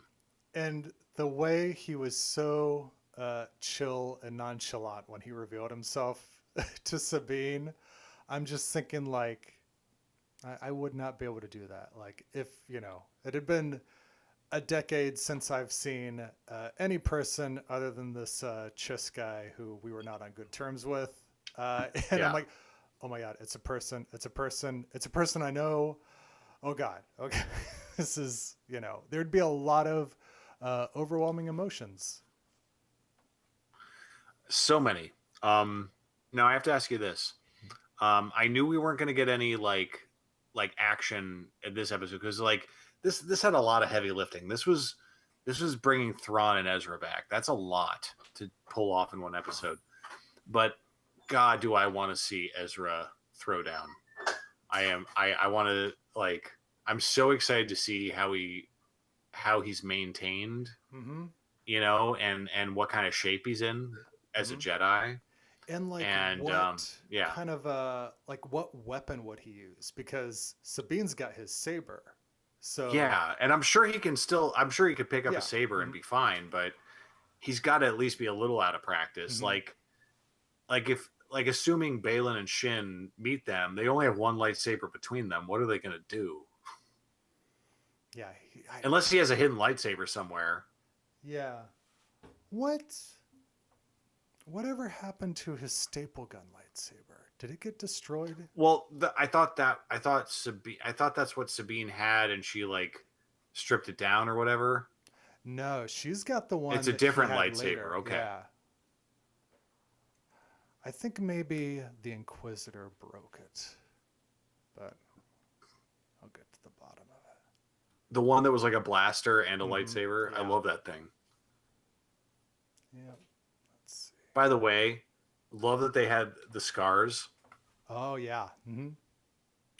And the way he was so chill and nonchalant when he revealed himself to Sabine, I'm just thinking, like, I would not be able to do that. Like, if, it had been a decade since I've seen any person other than this Chiss guy who we were not on good terms with. And I'm like, oh my God, it's a person I know. Oh God. Okay. This is, there'd be a lot of overwhelming emotions. So many. Now I have to ask you this. I knew we weren't going to get any like action in this episode, because like this had a lot of heavy lifting. This was bringing Thrawn and Ezra back. That's a lot to pull off in one episode. But God, do I want to see Ezra throw down. I want to, like, I'm so excited to see how he's maintained, and what kind of shape he's in as a Jedi. And like, kind of like, what weapon would he use? Because Sabine's got his saber. So yeah, and I'm sure he could pick up a saber and be fine, but he's got to at least be a little out of practice. Like assuming Balin and Shin meet them, they only have one lightsaber between them. What are they going to do? Yeah, unless he has a hidden lightsaber somewhere. Yeah. Whatever happened to his staple gun lightsaber? Did it get destroyed? Well, I thought that's what Sabine had, and she like stripped it down or whatever. No, she's got the one. It's a different lightsaber. Later. Okay. Yeah. I think maybe the Inquisitor broke it, but I'll get to the bottom of it. The one that was like a blaster and a lightsaber. Yeah. I love that thing. Yeah. Let's see. By the way, love that they had the scars. Oh yeah.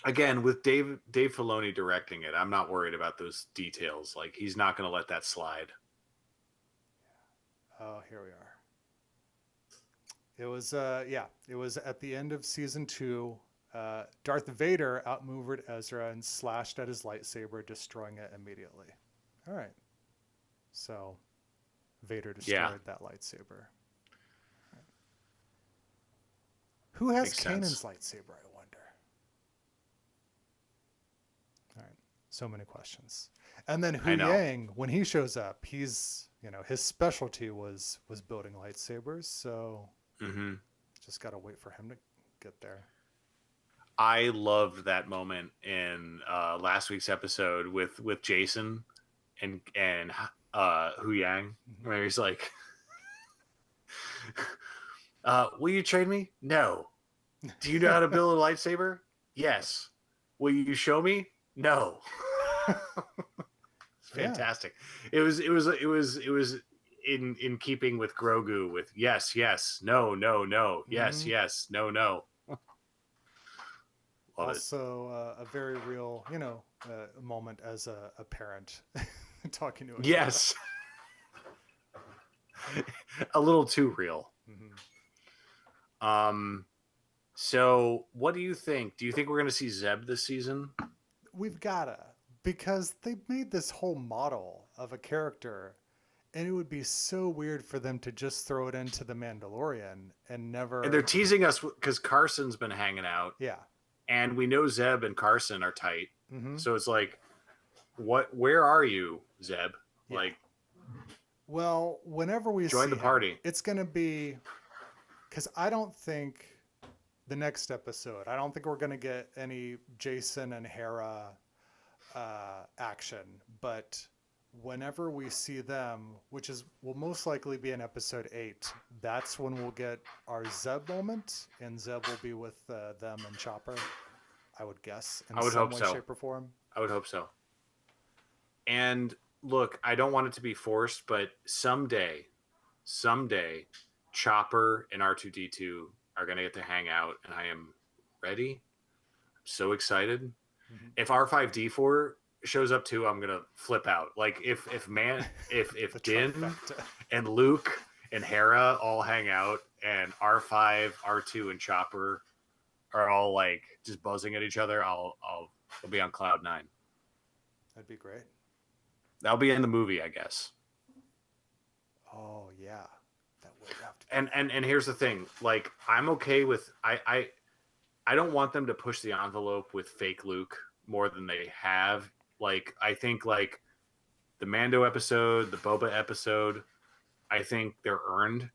Again, with Dave Filoni directing it, I'm not worried about those details. Like, he's not going to let that slide. Oh, here we are. It was it was at the end of season 2. Darth Vader outmaneuvered Ezra and slashed at his lightsaber, destroying it immediately. All right. So Vader destroyed that lightsaber. Right. Who has Kanan's lightsaber, I wonder? All right. So many questions. And then Hu Yang, when he shows up, he's, his specialty was building lightsabers, so just got to wait for him to get there. I loved that moment in last week's episode with Jason and Hu Yang, where he's like, will you train me? No. Do you know how to build a lightsaber? Yes. Will you show me? No. It's fantastic. Yeah. It was in keeping with Grogu, with yes, no, yes, no. Also, a very real, moment as a parent talking to a yes, a little too real. So what do you think? Do you think we're going to see Zeb this season? We've gotta, because they made this whole model of a character, and it would be so weird for them to just throw it into The Mandalorian and never. And they're teasing us because Carson's been hanging out. Yeah. And we know Zeb and Carson are tight. So it's like, Where are you, Zeb? Yeah. Like, Well, whenever we join see the him, party. it's going to be because I don't think the next episode, I don't think we're going to get any Jason and Hera action, but whenever we see them, which will most likely be in episode 8, that's when we'll get our Zeb moment, and Zeb will be with them and Chopper, I would guess, in I would some hope way, so. shape, or form. I would hope so. And look, I don't want it to be forced, but someday, Chopper and R2D2 are going to get to hang out, and I am ready. I'm so excited. Mm-hmm. If R5D4 shows up too, I'm going to flip out. Like if The Din trifecta. and Luke and Hera all hang out, and R5, R2, and Chopper are all like just buzzing at each other, I'll be on cloud 9. That'd be great. That'll be in the movie, I guess. Oh yeah, that would have to. And here's the thing, like I'm okay with I don't want them to push the envelope with fake Luke more than they have. Like I think like the Mando episode, the Boba episode, I think they're earned,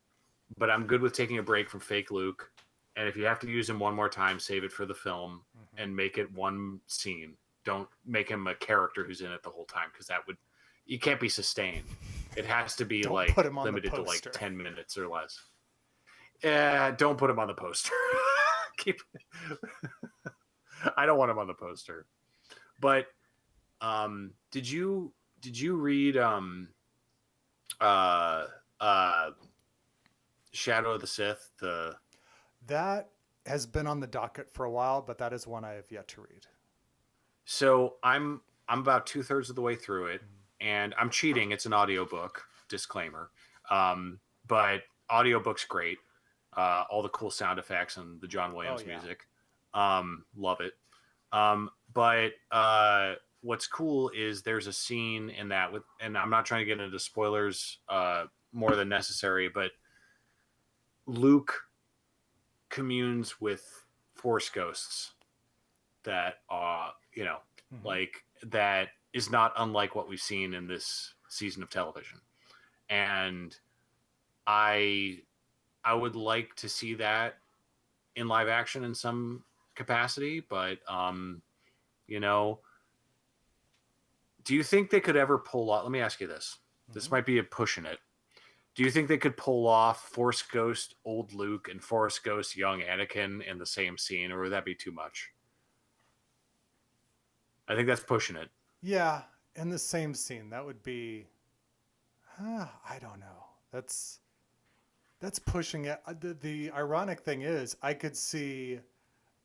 but I'm good with taking a break from fake Luke. And if you have to use him one more time, save it for the film and make it one scene. Don't make him a character who's in it the whole time, because you can't be sustained. It has to be Don't like put him on the limited to like poster. 10 minutes or less. Yeah, don't put him on the poster. I don't want him on the poster. But did you read Shadow of the Sith? That has been on the docket for a while, but that is one I have yet to read. So I'm about 2/3 of the way through it, and I'm cheating. It's an audiobook, disclaimer. But audiobook's great. All the cool sound effects and the John Williams music. Love it. But what's cool is there's a scene in that and I'm not trying to get into spoilers more than necessary, but Luke communes with Force ghosts that like that is not unlike what we've seen in this season of television. And I would like to see that in live action in some capacity, but do you think they could ever pull off? Let me ask you this. This might be a pushing it. Do you think they could pull off Force Ghost old Luke and Force Ghost young Anakin in the same scene, or would that be too much? I think that's pushing it. Yeah, in the same scene, that would be. I don't know. That's pushing it. The ironic thing is, I could see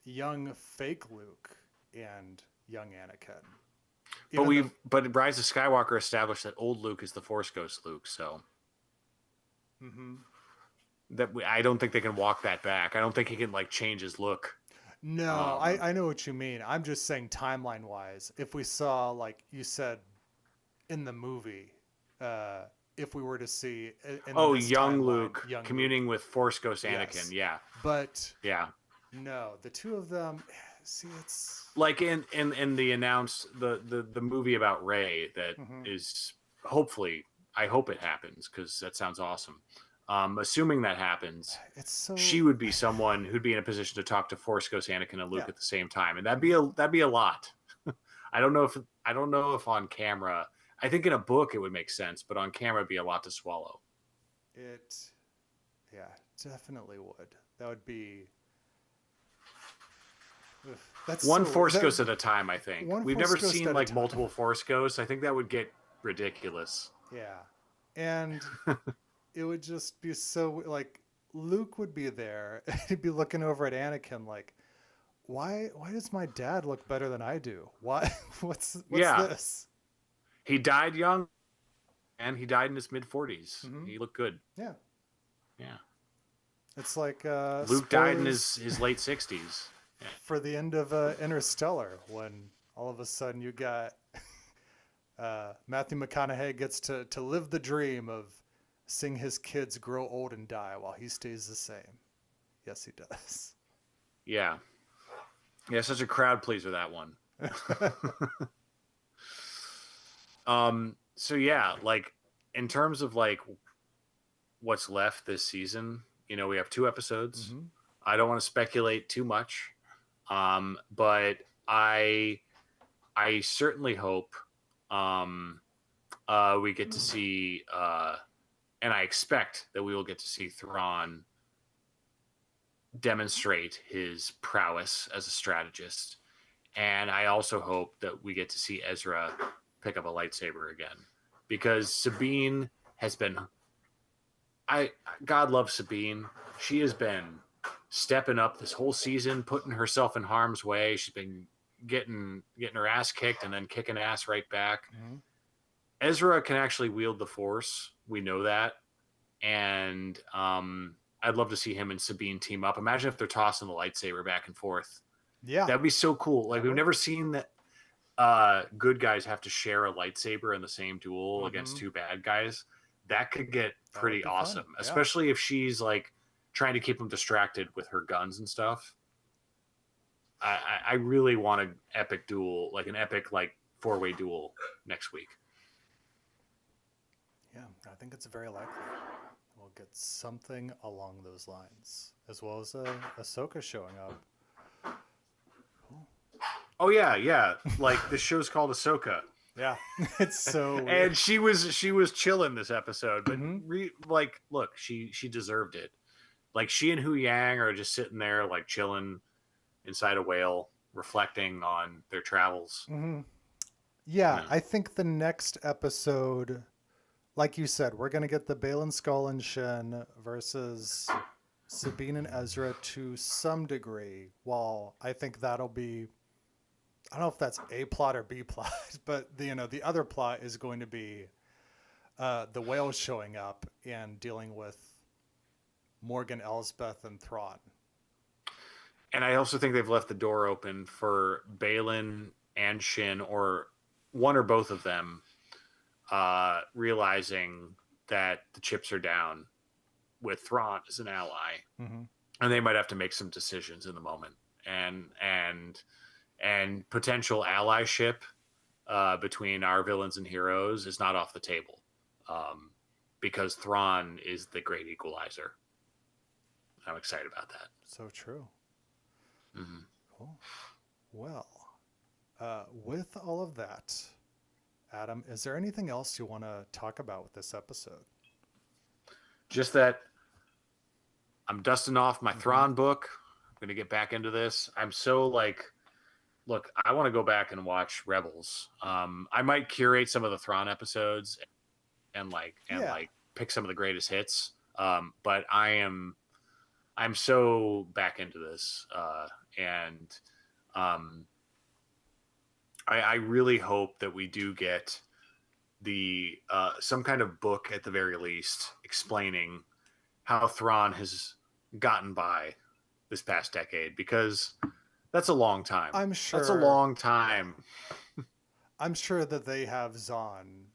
young fake Luke and young Anakin. But Rise of Skywalker established that old Luke is the Force Ghost Luke, so I don't think they can walk that back. I don't think he can like change his look. No, I know what you mean. I'm just saying timeline wise, if we saw, like you said, in the movie, if we were to see young Luke communing with Force Ghost Anakin, yeah. But yeah, no, the two of them. See, it's like in the announced the movie about Rey that is hopefully, I hope it happens because that sounds awesome. Assuming that happens, she would be someone who'd be in a position to talk to Force Ghost Anakin and Luke at the same time, and that'd be a lot. I don't know if on camera. I think in a book it would make sense, but on camera it'd be a lot to swallow. It, yeah, definitely would. That would be. That's one Force Ghost at a time. I think we've never seen like time. multiple Force Ghosts. I think that would get ridiculous. Yeah, and it would just be so like Luke would be there. He'd be looking over at Anakin like, why does my dad look better than I do? Why? What's this? He died young, and he died in his mid-40s. He looked good. Yeah. Yeah. It's like Luke died in his late 60s. Yeah. For the end of Interstellar, when all of a sudden you got Matthew McConaughey gets to live the dream of seeing his kids grow old and die while he stays the same. Yes, he does. Yeah. Yeah, such a crowd pleaser, that one. So yeah, like in terms of like what's left this season, we have 2 episodes. Mm-hmm. I don't want to speculate too much. But I certainly hope we get to see and I expect that we will get to see Thrawn demonstrate his prowess as a strategist. And I also hope that we get to see Ezra pick up a lightsaber again, because Sabine has been, God love Sabine. She has been stepping up this whole season, putting herself in harm's way. She's been getting her ass kicked and then kicking ass right back. Mm-hmm. Ezra can actually wield the Force. We know that. And I'd love to see him and Sabine team up. Imagine if they're tossing the lightsaber back and forth. Yeah. That'd be so cool. Like, we've never seen that good guys have to share a lightsaber in the same duel against 2 bad guys. That could get pretty awesome, especially if she's like trying to keep them distracted with her guns and stuff. I really want an epic duel, like an epic like 4-way duel next week. Yeah, I think it's very likely we'll get something along those lines, as well as Ahsoka showing up. Oh yeah. Like, the show's called Ahsoka. Yeah, it's so weird. And she was chilling this episode, but look, she deserved it. Like, she and Hu Yang are just sitting there like chilling inside a whale, reflecting on their travels. Mm-hmm. Yeah, I think the next episode, like you said, we're going to get the Baylan Skull and Shin versus Sabine and Ezra to some degree. While I think that'll be, I don't know if that's A plot or B plot, but the other plot is going to be the whales showing up and dealing with Morgan Elsbeth and Thrawn. And I also think they've left the door open for Baylan and Shin, or one or both of them, realizing that the chips are down with Thrawn as an ally, and they might have to make some decisions in the moment, and potential allyship between our villains and heroes is not off the table, because Thrawn is the great equalizer. I'm excited about that. So true. Mm-hmm. Cool. Well, with all of that, Adam, is there anything else you want to talk about with this episode? Just that I'm dusting off my Thrawn book. I'm going to get back into this. I'm so look, I want to go back and watch Rebels. I might curate some of the Thrawn episodes and pick some of the greatest hits. But I'm so back into this. I really hope that we do get the some kind of book at the very least explaining how Thrawn has gotten by this past decade, because that's a long time. I'm sure that's a long time. I'm sure that they have Zahn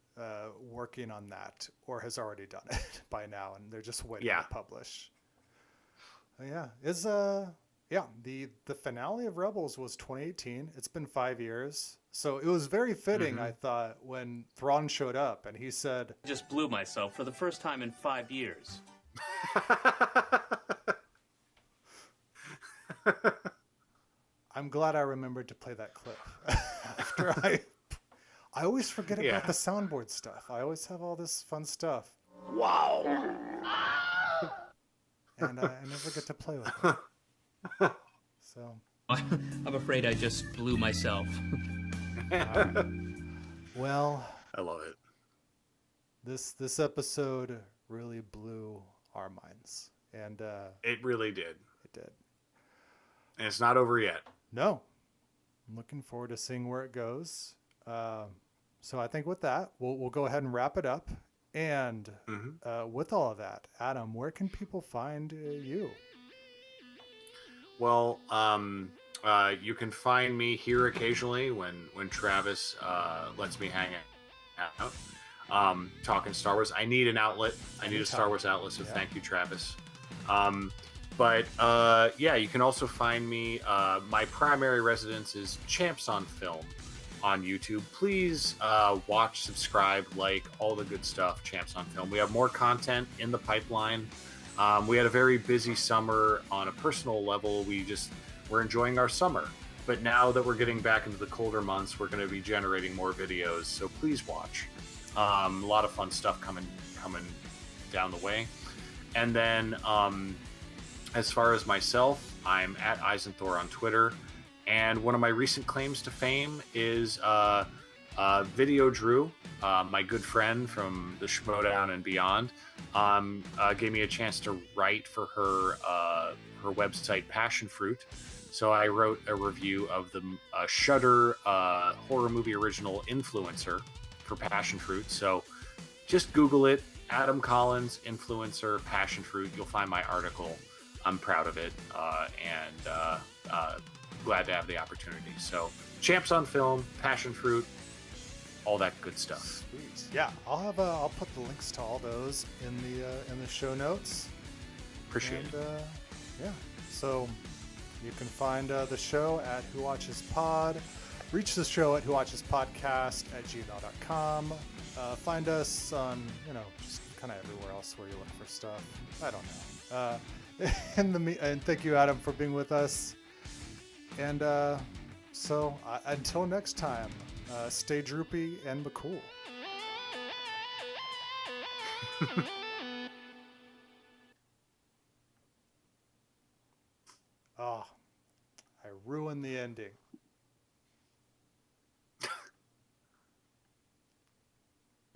working on that, or has already done it by now, and they're just waiting to publish. The finale of Rebels was 2018. It's been 5 years. So it was very fitting, I thought, when Thrawn showed up and he said, I just blew myself for the first time in 5 years. I'm glad I remembered to play that clip. After I always forget about the soundboard stuff. I always have all this fun stuff. Wow. And I never get to play with it. So I'm afraid I just blew myself. Well, I love it. This episode really blew our minds, and it really did. It did, and it's not over yet. No, I'm looking forward to seeing where it goes. So I think with that, we'll go ahead and wrap it up. And with all of that, Adam, where can people find you? Well, you can find me here occasionally when Travis lets me hang out, talking Star Wars. I need an outlet. I need a Star Wars outlet, so thank you, Travis. But you can also find me. My primary residence is Champs on Film on YouTube. Please watch, subscribe, like, all the good stuff, Champs on Film. We have more content in the pipeline. We had a very busy summer on a personal level. We're enjoying our summer. But now that we're getting back into the colder months, we're going to be generating more videos. So please watch. A lot of fun stuff coming down the way. And then as far as myself, I'm at Eisenthor on Twitter. And one of my recent claims to fame is Video Drew, my good friend from the Schmodown and beyond, gave me a chance to write for her website, Passion Fruit. So I wrote a review of the Shudder horror movie original Influencer for Passion Fruit. So just Google it, Adam Collins, Influencer, Passion Fruit. You'll find my article. I'm proud of it, and glad to have the opportunity. So Champs on Film, Passion Fruit, all that good stuff. Sweet. Yeah, I'll put the links to all those in the show notes. Appreciate it. Yeah, so you can find the show at Who Watches Pod. Reach the show at whowatchespodcast@gmail.com. Find us on, just kind of everywhere else where you look for stuff. I don't know. And thank you, Adam, for being with us. And so until next time, stay droopy and McCool. Oh, I ruined the ending.